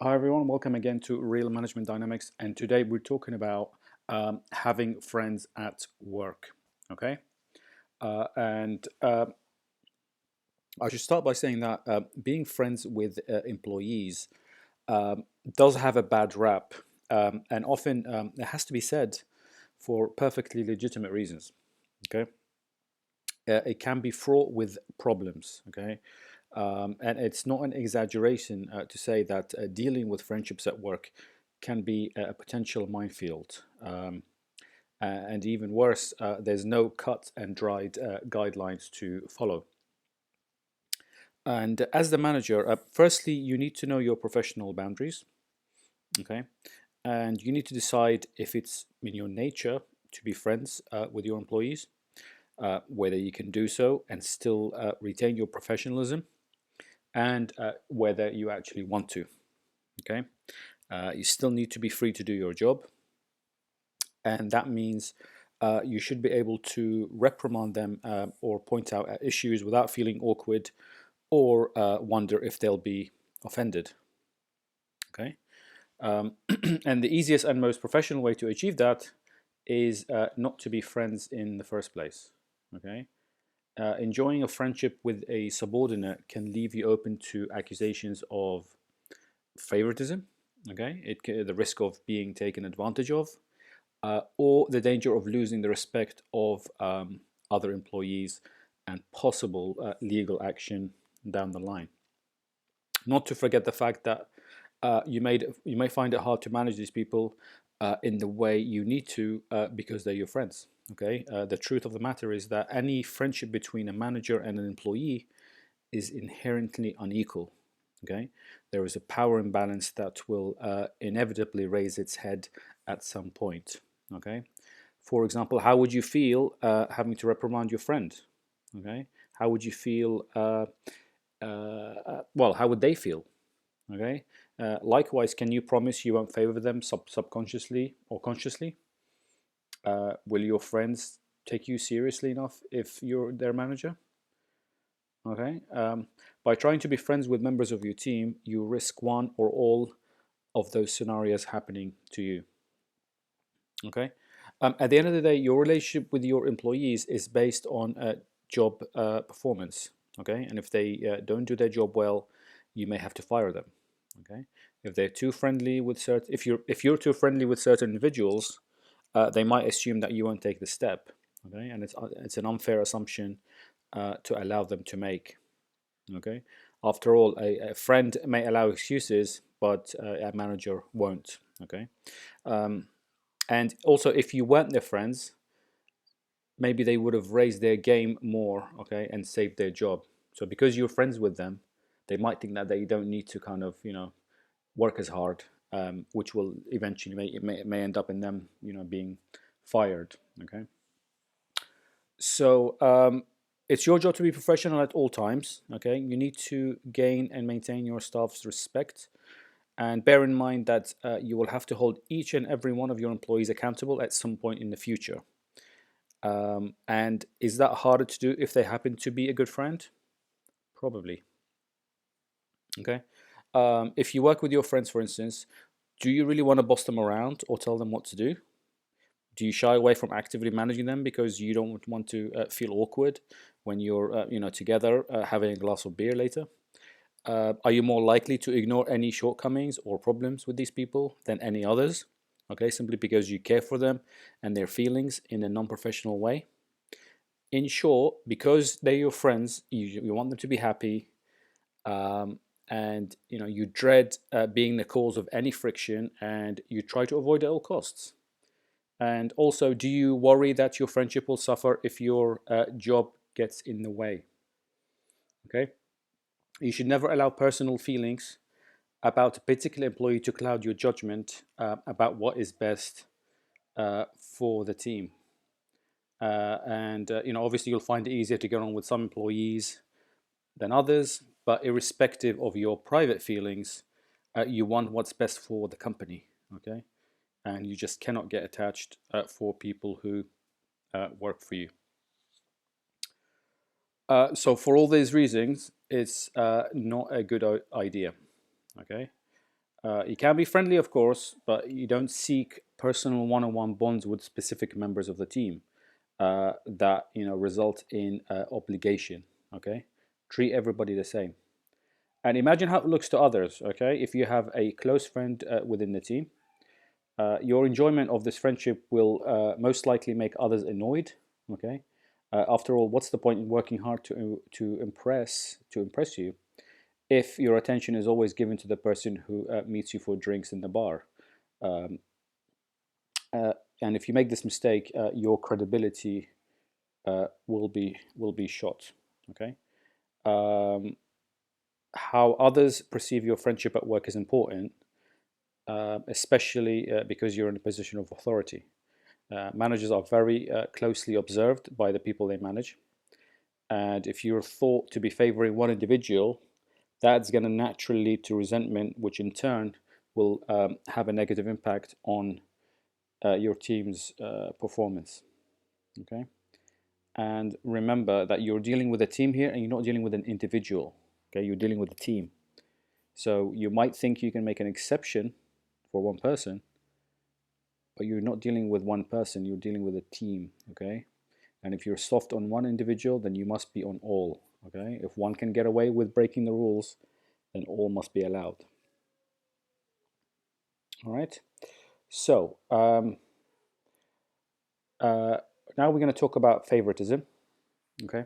Hi everyone, welcome again to Real Management Dynamics, and today we're talking about having friends at work. Okay, and I should start by saying that being friends with employees um, does have a bad rap, and often it has to be said for perfectly legitimate reasons. Okay, it can be fraught with problems. Okay, and it's not an exaggeration to say that dealing with friendships at work can be a potential minefield. And even worse, there's no cut and dried guidelines to follow. And as the manager, firstly, you need to know your professional boundaries, okay? And you need to decide if it's in your nature to be friends with your employees, whether you can do so and still retain your professionalism, and whether you actually want to, okay? You still need to be free to do your job, and that means you should be able to reprimand them or point out issues without feeling awkward or wonder if they'll be offended. Okay, and the easiest and most professional way to achieve that is not to be friends in the first place. Okay, enjoying a friendship with a subordinate can leave you open to accusations of favoritism. Okay, the risk of being taken advantage of, or the danger of losing the respect of other employees and possible legal action down the line. Not to forget the fact that you may find it hard to manage these people in the way you need to because they're your friends. Okay, the truth of the matter is that any friendship between a manager and an employee is inherently unequal. Okay, there is a power imbalance that will inevitably raise its head at some point. Okay, for example, how would you feel having to reprimand your friend? Okay, how would you feel? Well, how would they feel? Okay. Likewise, can you promise you won't favor them subconsciously or consciously? Will your friends take you seriously enough if you're their manager? Okay. By trying to be friends with members of your team, you risk one or all of those scenarios happening to you. Okay. At the end of the day, your relationship with your employees is based on job performance. Okay. And if they don't do their job well, you may have to fire them. Okay. If they're too friendly with certain, if you're too friendly with certain individuals, they might assume that you won't take the step. Okay. And it's an unfair assumption to allow them to make. Okay. After all, a friend may allow excuses, but a manager won't. Okay. Um, and also, if you weren't their friends, maybe they would have raised their game more, okay, and saved their job. So because you're friends with them, they might think that they don't need to kind of, work as hard, which will eventually may end up in them, being fired. Okay. So it's your job to be professional at all times. Okay. You need to gain and maintain your staff's respect. And bear in mind that you will have to hold each and every one of your employees accountable at some point in the future. And is that harder to do if they happen to be a good friend? Probably. Okay. If you work with your friends, for instance, do you really want to boss them around or tell them what to do? Do you shy away from actively managing them because you don't want to feel awkward when you're, together having a glass of beer later? Are you more likely to ignore any shortcomings or problems with these people than any others? Okay, simply because you care for them and their feelings in a non-professional way. In short, because they're your friends, you want them to be happy, um, and you dread being the cause of any friction, and you try to avoid at all costs. And also, do you worry that your friendship will suffer if your job gets in the way? Okay, you should never allow personal feelings about a particular employee to cloud your judgment about what is best for the team. And obviously, you'll find it easier to get on with some employees than others, but irrespective of your private feelings, you want what's best for the company. Okay, and you just cannot get attached for people who work for you. So for all these reasons, it's not a good idea. Okay. You can be friendly, of course, but you don't seek personal one-on-one bonds with specific members of the team that result in obligation. Okay, treat everybody the same, and imagine how it looks to others. Okay, if you have a close friend within the team, your enjoyment of this friendship will most likely make others annoyed. Okay, after all, what's the point in working hard to impress you if your attention is always given to the person who meets you for drinks in the bar? Um, and if you make this mistake, your credibility will be shot. Okay. Um, how others perceive your friendship at work is important, especially because you're in a position of authority. Managers are very closely observed by the people they manage, and if you're thought to be favoring one individual, that's going to naturally lead to resentment, which in turn will have a negative impact on your team's performance. Okay, and remember that you're dealing with a team here, and you're not dealing with an individual. Okay, you're dealing with a team. So you might think you can make an exception for one person, but you're not dealing with one person. You're dealing with a team. Okay, and if you're soft on one individual, then you must be on all. Okay, if one can get away with breaking the rules, then all must be allowed. All right. So now we're going to talk about favoritism. Okay.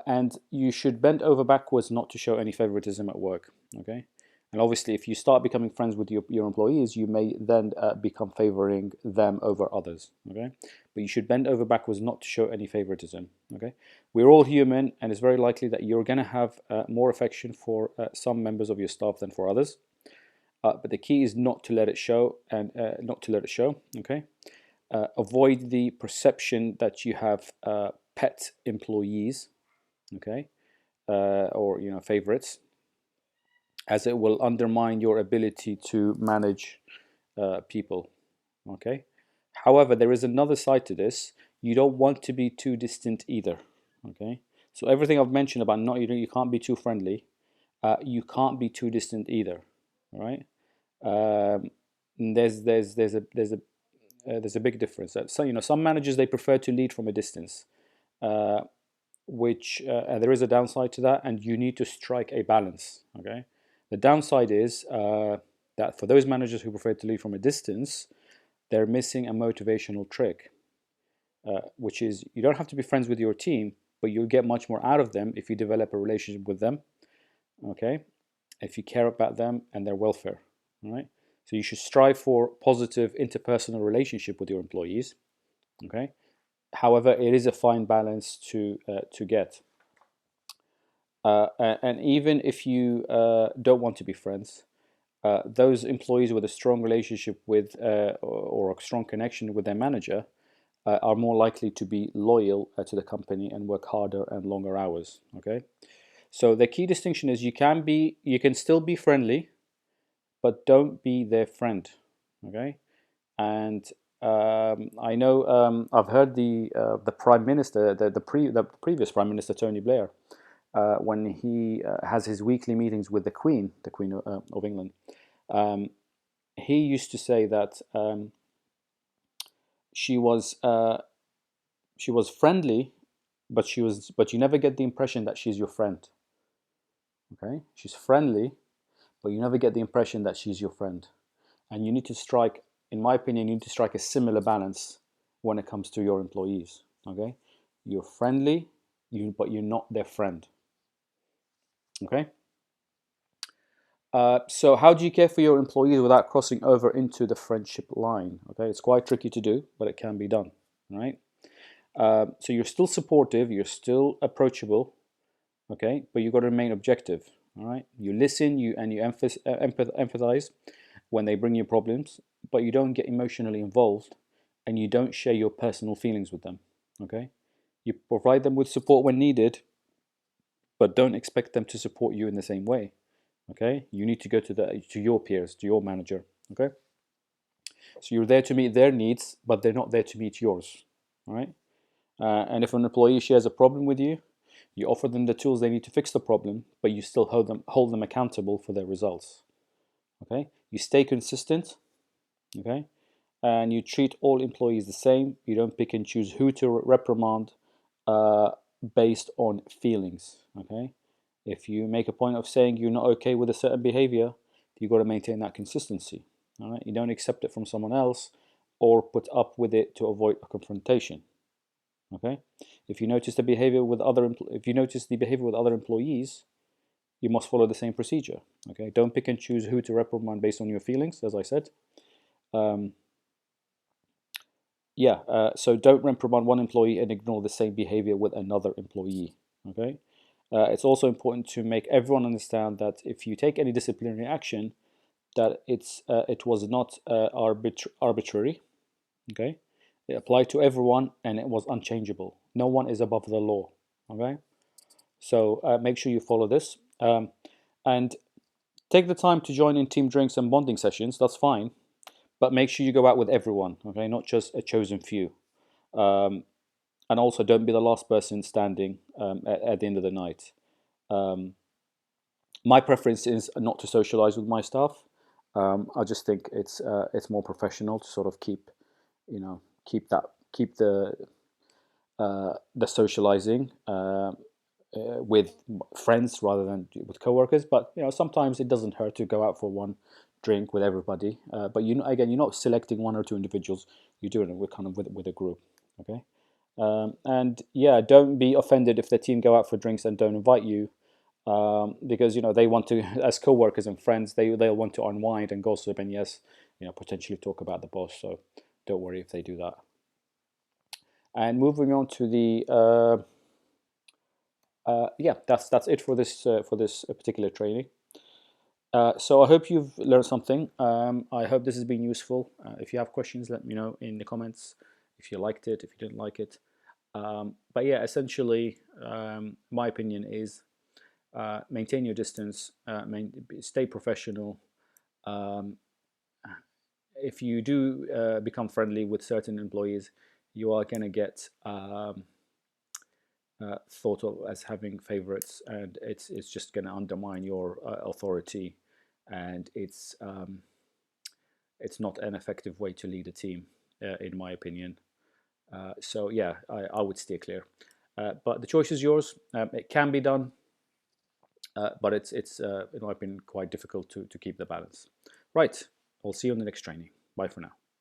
And you should bend over backwards not to show any favoritism at work. Okay. And obviously, if you start becoming friends with your employees, you may then become favoring them over others. Okay. But you should bend over backwards not to show any favoritism. Okay. We're all human, and it's very likely that you're going to have more affection for some members of your staff than for others. But the key is not to let it show, and not to let it show. Okay. Avoid the perception that you have pet employees. Okay. Or favorites, as it will undermine your ability to manage people. Okay. However, there is another side to this. You don't want to be too distant either. Okay. So everything I've mentioned about not you can't be too friendly. You can't be too distant either. All right. There's a big difference. So some managers, they prefer to lead from a distance, which there is a downside to that, and you need to strike a balance. Okay, the downside is that for those managers who prefer to lead from a distance, they're missing a motivational trick, which is you don't have to be friends with your team, but you'll get much more out of them if you develop a relationship with them. Okay, if you care about them and their welfare. All right, so you should strive for positive interpersonal relationship with your employees. Okay, however, it is a fine balance to get. And even if you don't want to be friends, those employees with a strong relationship with or a strong connection with their manager are more likely to be loyal to the company and work harder and longer hours. Okay, so the key distinction is you can still be friendly, but don't be their friend. Okay, and I know I've heard the Prime Minister, the previous Prime Minister Tony Blair, when he has his weekly meetings with the Queen of England. He used to say that she was friendly, but you never get the impression that she's your friend. Okay, she's friendly, but you never get the impression that she's your friend. And you need to strike, in my opinion, you need to strike a similar balance when it comes to your employees. Okay, you're friendly, but you're not their friend. Okay. So how do you care for your employees without crossing over into the friendship line? Okay, it's quite tricky to do, but it can be done. All right. So you're still supportive, you're still approachable. Okay, but you've got to remain objective. All right. You listen, you empathize when they bring you problems, but you don't get emotionally involved, and you don't share your personal feelings with them. Okay. You provide them with support when needed, but don't expect them to support you in the same way. Okay, you need to go to your peers, to your manager. Okay, so you're there to meet their needs, but they're not there to meet yours. All right, and if an employee shares a problem with you, you offer them the tools they need to fix the problem, but you still hold them accountable for their results. Okay, you stay consistent. Okay, and you treat all employees the same. You don't pick and choose who to reprimand uh, based on feelings. Okay, if you make a point of saying you're not okay with a certain behavior, you got to maintain that consistency. All right, you don't accept it from someone else or put up with it to avoid a confrontation. Okay, if you notice the behavior with if you notice the behavior with other employees, you must follow the same procedure. Okay, don't pick and choose who to reprimand based on your feelings, as I said. Um, yeah, so don't reprimand one employee and ignore the same behavior with another employee. Okay, it's also important to make everyone understand that if you take any disciplinary action, that it was not arbitrary. Okay, it applied to everyone and it was unchangeable. No one is above the law. Okay, so make sure you follow this, and take the time to join in team drinks and bonding sessions. That's fine, but make sure you go out with everyone. Okay, not just a chosen few. Um, and also, don't be the last person standing at the end of the night. Um, my preference is not to socialize with my staff. I just think it's more professional to sort of keep, keep that keep the socializing with friends rather than with coworkers. But sometimes it doesn't hurt to go out for one drink with everybody. But again, you're not selecting one or two individuals. You're doing it with with a group. Okay. And yeah, don't be offended if the team go out for drinks and don't invite you, because they want to, as co-workers and friends, they'll want to unwind and gossip and yes, potentially talk about the boss. So don't worry if they do that. And moving on to the yeah, that's it for this particular training. So I hope you've learned something. I hope this has been useful. If you have questions, let me know in the comments. If you liked it, if you didn't like it. But yeah, essentially, my opinion is maintain your distance, stay professional. Um, if you do become friendly with certain employees, you are going to get thought of as having favorites, and it's just going to undermine your authority, and it's not an effective way to lead a team, in my opinion. So yeah, I would steer clear. But the choice is yours. It can be done, but it's in my opinion quite difficult to keep the balance. Right. I'll see you on the next training. Bye for now.